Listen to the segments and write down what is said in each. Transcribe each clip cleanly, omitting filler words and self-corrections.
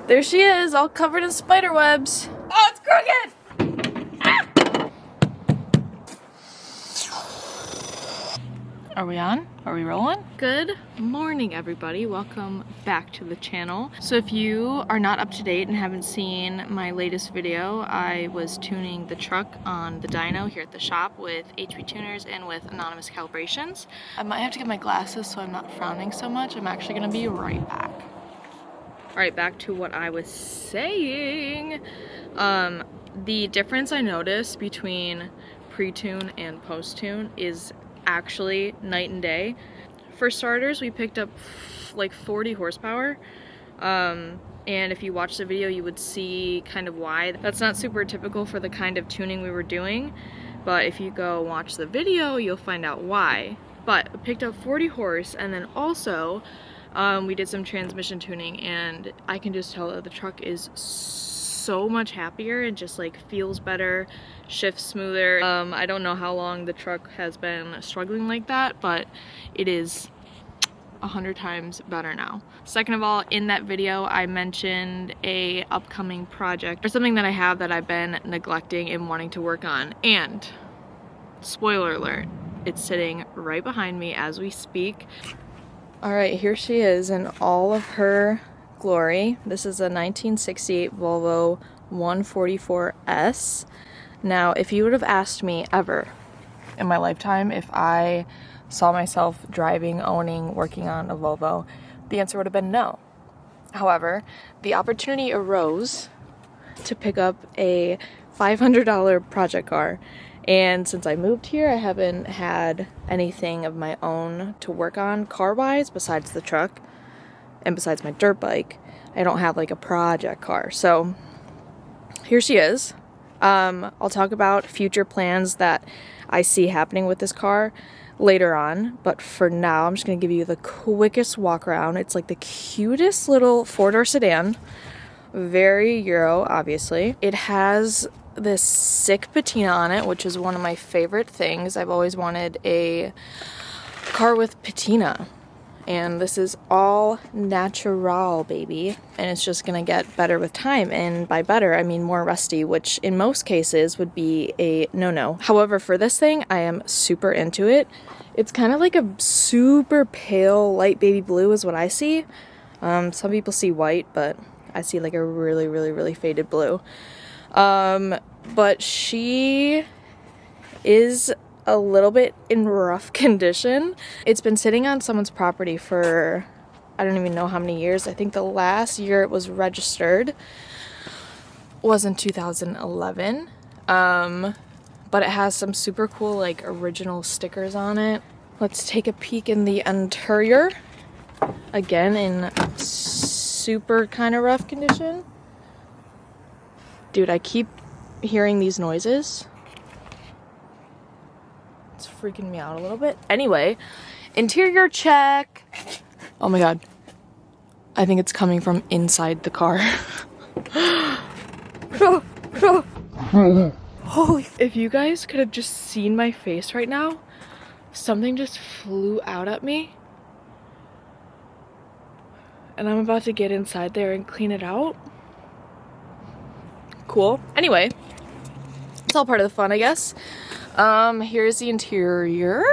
There she is, all covered in spider webs. Oh, it's crooked! Ah! Are we on? Are we rolling? Good morning, everybody. Welcome back to the channel. So if you are not up to date and haven't seen my latest video, I was tuning the truck on the dyno here at the shop with HP tuners and with anonymous calibrations. I might have to get my glasses so I'm not frowning so much. I'm actually gonna be right back. All right, back to what I was saying. The difference I noticed between pre-tune and post-tune is actually night and day. For starters, we picked up like 40 horsepower. And if you watch the video, you would see kind of why. That's not super typical for the kind of tuning we were doing, but if you go watch the video, you'll find out why. But we picked up 40 horse, and then also we did some transmission tuning, and I can just tell that the truck is so much happier and just like feels better, shifts smoother. I don't know how long the truck has been struggling like that, but it is 100 times better now. Second of all, in that video I mentioned a upcoming project or something that I have that I've been neglecting and wanting to work on, and spoiler alert, it's sitting right behind me as we speak. All right, here she is in all of her glory. This is a 1968 Volvo 144S. Now, if you would have asked me ever in my lifetime if I saw myself driving, owning, working on a Volvo, the answer would have been no. However, the opportunity arose to pick up a $500 project car. And since I moved here, I haven't had anything of my own to work on car-wise besides the truck and besides my dirt bike. I don't have like a project car. So here she is. I'll talk about future plans that I see happening with this car later on, but for now I'm just going to give you the quickest walk around. It's like the cutest little four-door sedan, very Euro obviously. It has this sick patina on it, which is one of my favorite things. I've always wanted a car with patina, and this is all natural, baby, and it's just gonna get better with time. And by better, I mean more rusty, which in most cases would be a no-no. However, for this thing, I am super into it. It's kind of like a super pale light baby blue is what I see. Some people see white, but I see like a really faded blue. But she is a little bit in rough condition. It's been sitting on someone's property for I don't even know how many years. I think the last year it was registered was in 2011. But it has some super cool like original stickers on it. Let's take a peek in the interior. Again, in super kind of rough condition. Dude, I keep hearing these noises. It's freaking me out a little bit. Anyway, interior check. Oh my god. I think it's coming from inside the car. Holy, if you guys could have just seen my face right now, something just flew out at me. And I'm about to get inside there and clean it out. Cool. Anyway, it's all part of the fun, I guess. Here's the interior.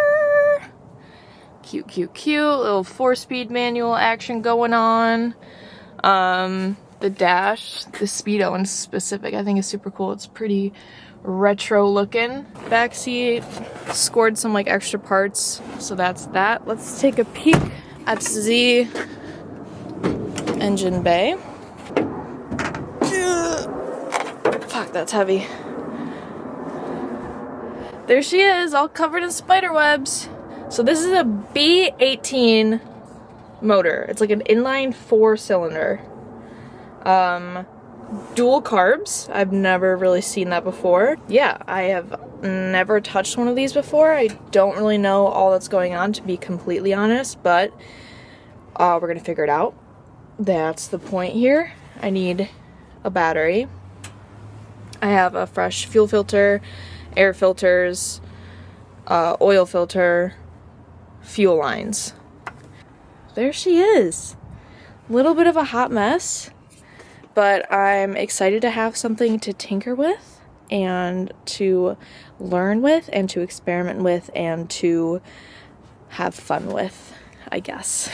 Cute. Little 4-speed manual action going on. The dash, the Speedo in specific, I think is super cool. It's pretty retro looking. Back seat, scored some like extra parts, so that's that. Let's take a peek at the engine bay. Fuck, that's heavy. There she is, all covered in spider webs. So this is a B18 motor. It's like an inline 4-cylinder. Dual carbs. I've never really seen that before. Yeah, I have never touched one of these before. I don't really know all that's going on, to be completely honest, but we're gonna figure it out. That's the point here. I need a battery. I have a fresh fuel filter, air filters, oil filter, fuel lines. There she is. Little bit of a hot mess, but I'm excited to have something to tinker with and to learn with and to experiment with and to have fun with, I guess.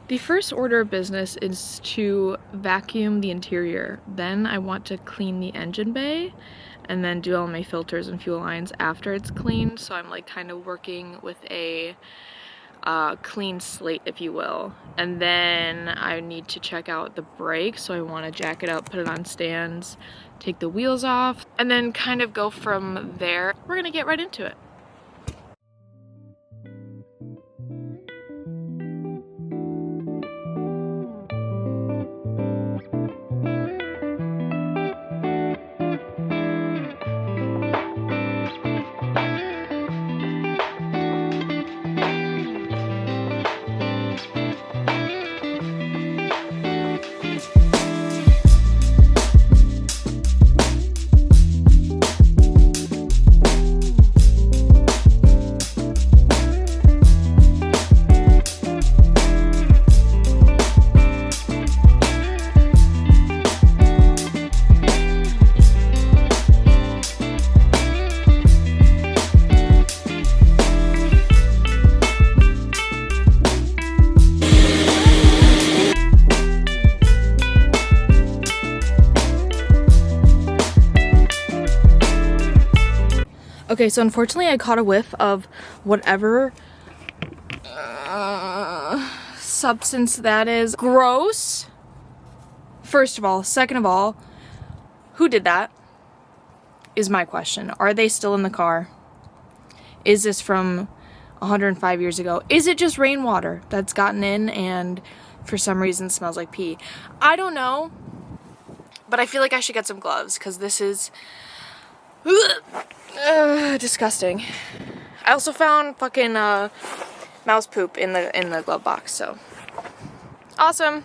The first order of business is to vacuum the interior. Then I want to clean the engine bay and then do all my filters and fuel lines after it's cleaned. So I'm like kind of working with a clean slate, if you will. And then I need to check out the brakes. So I want to jack it up, put it on stands, take the wheels off, and then kind of go from there. We're gonna get right into it. Okay, so unfortunately I caught a whiff of whatever substance that is. Gross, first of all. Second of all, who did that is my question. Are they still in the car? Is this from 105 years ago? Is it just rainwater that's gotten in and for some reason smells like pee? I don't know, but I feel like I should get some gloves because this is disgusting. I also found fucking mouse poop in the glove box, so awesome.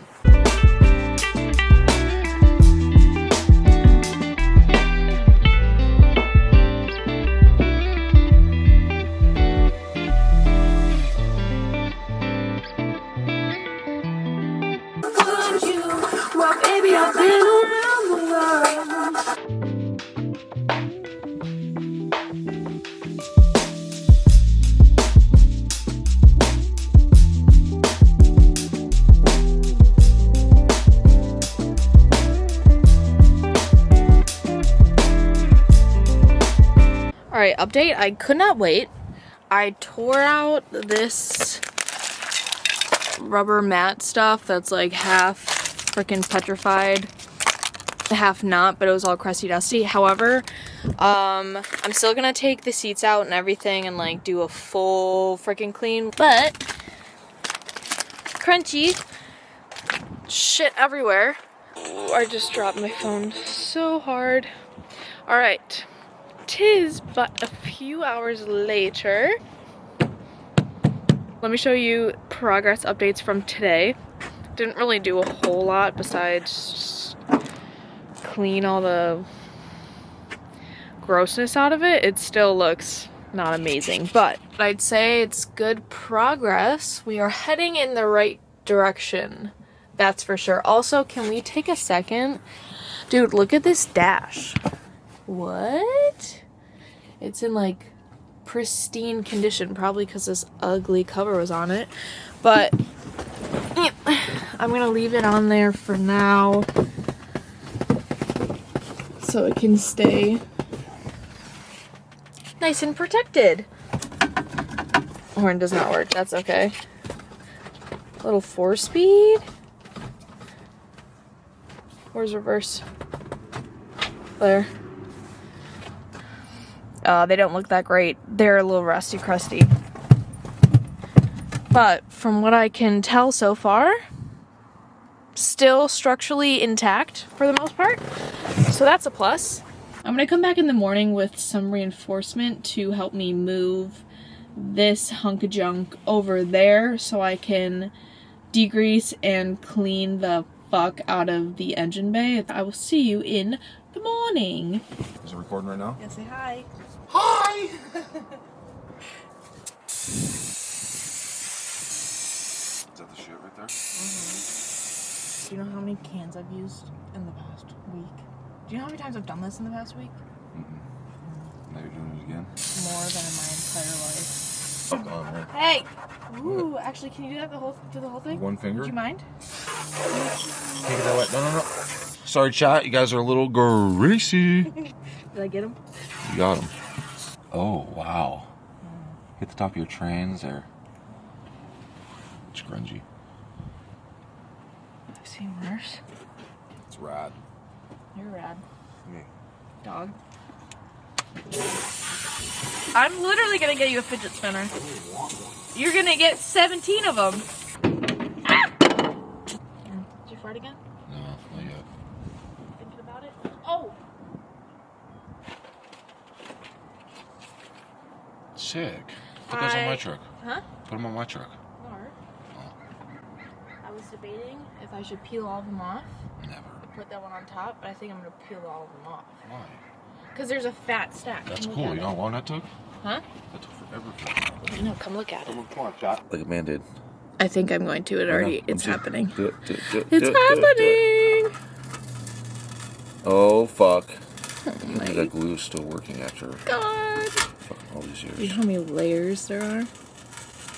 Well, baby, I've been around the world. Alright, update. I could not wait. I tore out this rubber mat stuff that's like half freaking petrified, half not, but it was all crusty dusty. However, I'm still gonna take the seats out and everything and like do a full freaking clean, but crunchy shit everywhere. Ooh, I just dropped my phone so hard. Alright. 'Tis but a few hours later. Let me show you progress updates from today. Didn't really do a whole lot besides clean all the grossness out of it. It still looks not amazing, but I'd say it's good progress. We are heading in the right direction. That's for sure. Also, can we take a second? Dude, look at this dash. What? It's in like pristine condition, probably because this ugly cover was on it, but yeah, I'm gonna leave it on there for now so it can stay nice and protected. Horn does not work, that's okay. A little 4-speed. Where's reverse? There. They don't look that great. They're a little rusty crusty. But from what I can tell so far, still structurally intact for the most part. So that's a plus. I'm gonna come back in the morning with some reinforcement to help me move this hunk of junk over there so I can degrease and clean the fuck out of the engine bay. I will see you in the morning. Is it recording right now? Yeah, say hi. Hi! Is that the shit right there? Do you know how many cans I've used in the past week? Do you know how many times I've done this in the past week? Now you're doing it again? More than in my entire life. Fuck on, man. Hey! Ooh, actually, can you do that the whole thing? One finger? Would you mind? Take it that way. No. Sorry, chat. You guys are a little greasy. Did I get him? You got him. Oh, wow. Hit the top of your trains there. It's grungy. I've seen worse. It's rad. You're rad. Me. Dog. I'm literally gonna get you a fidget spinner. You're gonna get 17 of them. Ah! Did you fart again? No, not yet. Thinking about it? Oh! Sick. Put those on my truck. Huh? Put them on my truck. Or, I was debating if I should peel all of them off. Never. Put that one on top, but I think I'm gonna peel all of them off. Why? Because there's a fat stack. That's Come cool. look You at know how long that took? Huh? That took forever. No, come look at it. Come on, chat. Like a man did. I think I'm going to. It already. It's I'm happening. Do it. It's happening. Oh, fuck. Oh my That glue is still working after God. fucking all these years. You know how many layers there are?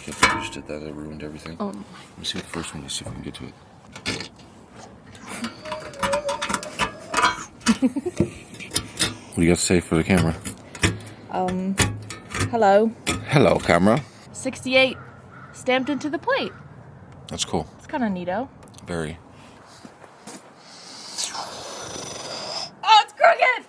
Can't finish it. That ruined everything. Oh. Let me see the first one. Let's see if we can get to it. What do you got to say for the camera? Hello. Hello, camera. 68 stamped into the plate. That's cool. It's kind of neato. Very. Oh, it's crooked!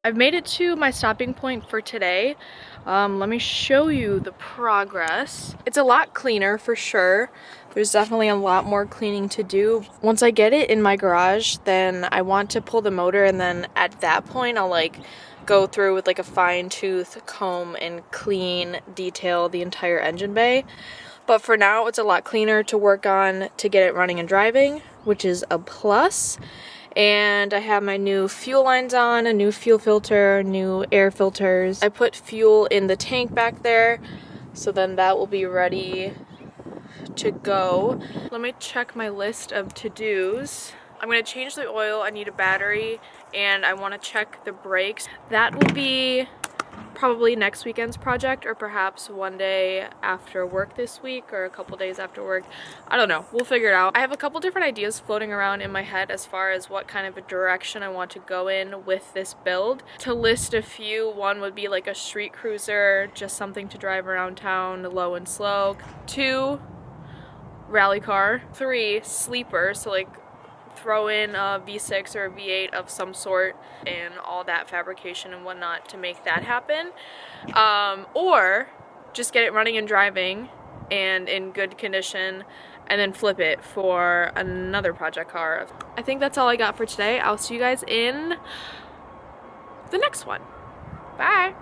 I've made it to my stopping point for today. Let me show you the progress. It's a lot cleaner for sure. There's definitely a lot more cleaning to do. Once I get it in my garage, then I want to pull the motor, and then at that point I'll like go through with like a fine-tooth comb and clean, detail the entire engine bay. But for now, it's a lot cleaner to work on to get it running and driving, which is a plus. And I have my new fuel lines on, a new fuel filter, new air filters. I put fuel in the tank back there, so then that will be ready to go. Let me check my list of to-dos. I'm gonna change the oil, I need a battery, and I wanna check the brakes. That will be probably next weekend's project, or perhaps one day after work this week, or a couple days after work. I don't know, we'll figure it out. I have a couple different ideas floating around in my head as far as what kind of a direction I want to go in with this build. To list a few, one would be like a street cruiser, just something to drive around town low and slow. 2, rally car. 3, sleeper, so like throw in a V6 or a V8 of some sort and all that fabrication and whatnot to make that happen. Or just get it running and driving and in good condition and then flip it for another project car. I think that's all I got for today. I'll see you guys in the next one. Bye.